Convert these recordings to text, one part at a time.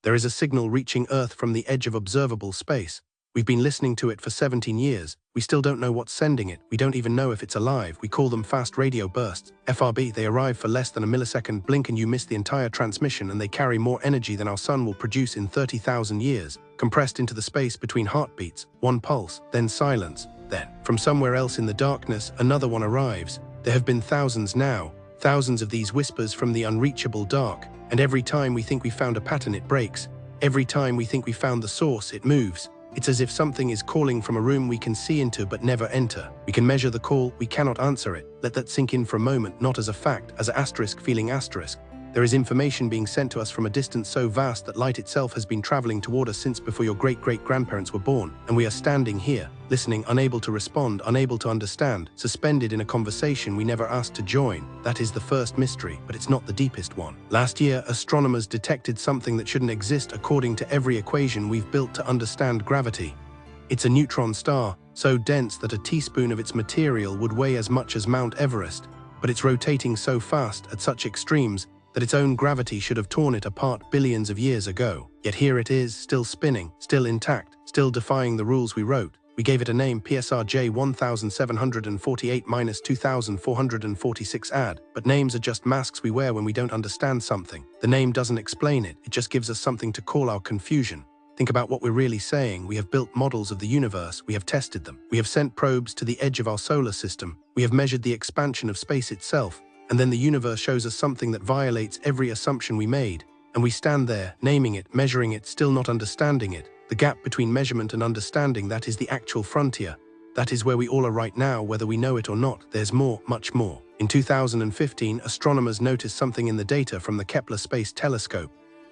There is a signal reaching Earth from the edge of observable space. We've been listening to it for 17 years. We still don't know what's sending it. We don't even know if it's alive. We call them fast radio bursts, FRB. They arrive for less than a millisecond blink and you miss the entire transmission, and they carry more energy than our sun will produce in 30,000 years, compressed into the space between heartbeats, one pulse, then silence. Then, from somewhere else in the darkness, another one arrives. There have been thousands now, thousands of these whispers from the unreachable dark, and every time we think we found a pattern, it breaks. Every time we think we found the source, it moves. It's as if something is calling from a room we can see into but never enter. We can measure the call, we cannot answer it. Let that sink in for a moment, not as a fact, as an asterisk feeling asterisk. There is information being sent to us from a distance so vast that light itself has been traveling toward us since before your great-great-grandparents were born, and we are standing here, listening, unable to respond, unable to understand, suspended in a conversation we never asked to join. That is the first mystery, but it's not the deepest one. Last year, astronomers detected something that shouldn't exist according to every equation we've built to understand gravity. It's a neutron star, so dense that a teaspoon of its material would weigh as much as Mount Everest, but it's rotating so fast at such extremes that its own gravity should have torn it apart billions of years ago. Yet here it is, still spinning, still intact, still defying the rules we wrote. We gave it a name, PSRJ 1748-2446 AD, but names are just masks we wear when we don't understand something. The name doesn't explain it, it just gives us something to call our confusion. Think about what we're really saying. We have built models of the universe, we have tested them. We have sent probes to the edge of our solar system. We have measured the expansion of space itself. And then the universe shows us something that violates every assumption we made. And we stand there, naming it, measuring it, still not understanding it. The gap between measurement and understanding, that is the actual frontier. That is where we all are right now, whether we know it or not. There's more, much more. In 2015, astronomers noticed something in the data from the Kepler Space Telescope.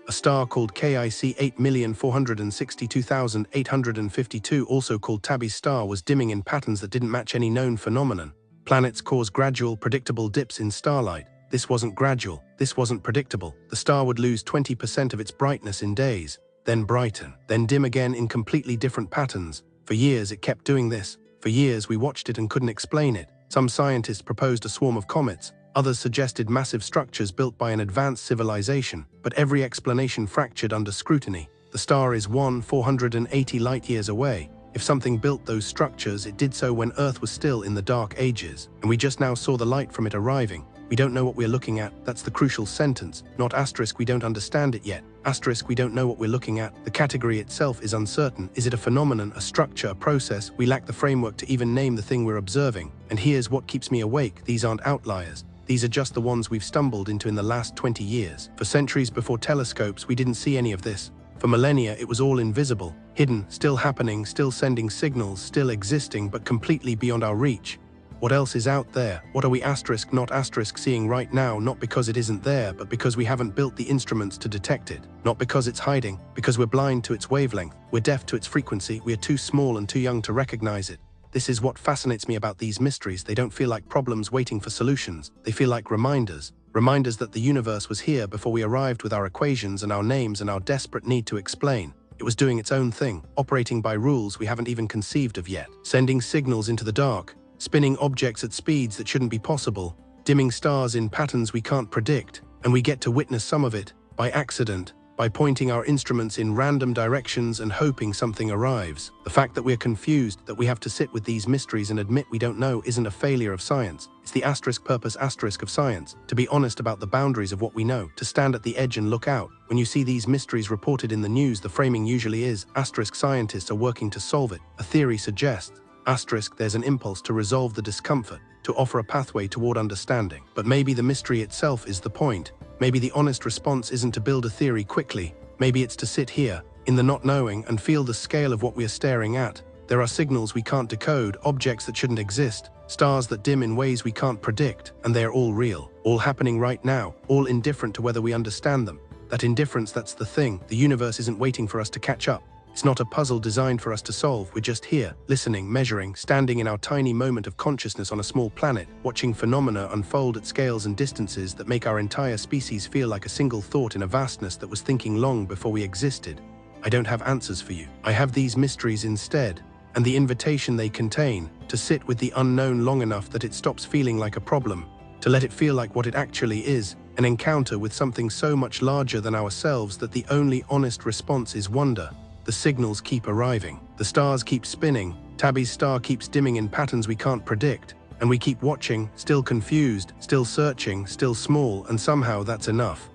A star called KIC 8,462,852, also called Tabby's star, was dimming in patterns that didn't match any known phenomenon. Planets cause gradual, predictable dips in starlight. This wasn't gradual, this wasn't predictable. The star would lose 20% of its brightness in days, then brighten, then dim again in completely different patterns. For years it kept doing this. For years we watched it and couldn't explain it. Some scientists proposed a swarm of comets. Others suggested massive structures built by an advanced civilization. But every explanation fractured under scrutiny. The star is 480 light-years away. If something built those structures, it did so when Earth was still in the dark ages. And we just now saw the light from it arriving. We don't know what we're looking at. That's the crucial sentence. Not asterisk, we don't understand it yet. Asterisk, we don't know what we're looking at. The category itself is uncertain. Is it a phenomenon, a structure, a process? We lack the framework to even name the thing we're observing. And here's what keeps me awake. These aren't outliers. These are just the ones we've stumbled into in the last 20 years. For centuries before telescopes, we didn't see any of this. For millennia, it was all invisible, hidden, still happening, still sending signals, still existing, but completely beyond our reach. What else is out there? What are we asterisk, not asterisk, seeing right now? Not because it isn't there, but because we haven't built the instruments to detect it. Not because it's hiding, because we're blind to its wavelength. We're deaf to its frequency. We are too small and too young to recognize it. This is what fascinates me about these mysteries. They don't feel like problems waiting for solutions. They feel like reminders. Reminders that the universe was here before we arrived with our equations and our names and our desperate need to explain. It was doing its own thing, operating by rules we haven't even conceived of yet. Sending signals into the dark, spinning objects at speeds that shouldn't be possible, dimming stars in patterns we can't predict, and we get to witness some of it, by accident, by pointing our instruments in random directions and hoping something arrives. The fact that we're confused, that we have to sit with these mysteries and admit we don't know, isn't a failure of science. It's the asterisk purpose asterisk of science. To be honest about the boundaries of what we know, to stand at the edge and look out. When you see these mysteries reported in the news, the framing usually is, asterisk, scientists are working to solve it. A theory suggests, asterisk, there's an impulse to resolve the discomfort, to offer a pathway toward understanding. But maybe the mystery itself is the point. Maybe the honest response isn't to build a theory quickly. Maybe it's to sit here, in the not knowing, and feel the scale of what we are staring at. There are signals we can't decode, objects that shouldn't exist, stars that dim in ways we can't predict, and they're all real, all happening right now, all indifferent to whether we understand them. That indifference, that's the thing. The universe isn't waiting for us to catch up. It's not a puzzle designed for us to solve. We're just here, listening, measuring, standing in our tiny moment of consciousness on a small planet, watching phenomena unfold at scales and distances that make our entire species feel like a single thought in a vastness that was thinking long before we existed. I don't have answers for you. I have these mysteries instead, and the invitation they contain, to sit with the unknown long enough that it stops feeling like a problem, to let it feel like what it actually is, An encounter with something so much larger than ourselves that the only honest response is wonder. The signals keep arriving. The stars keep spinning. Tabby's star keeps dimming in patterns we can't predict. And we keep watching, still confused, still searching, still small, and somehow that's enough.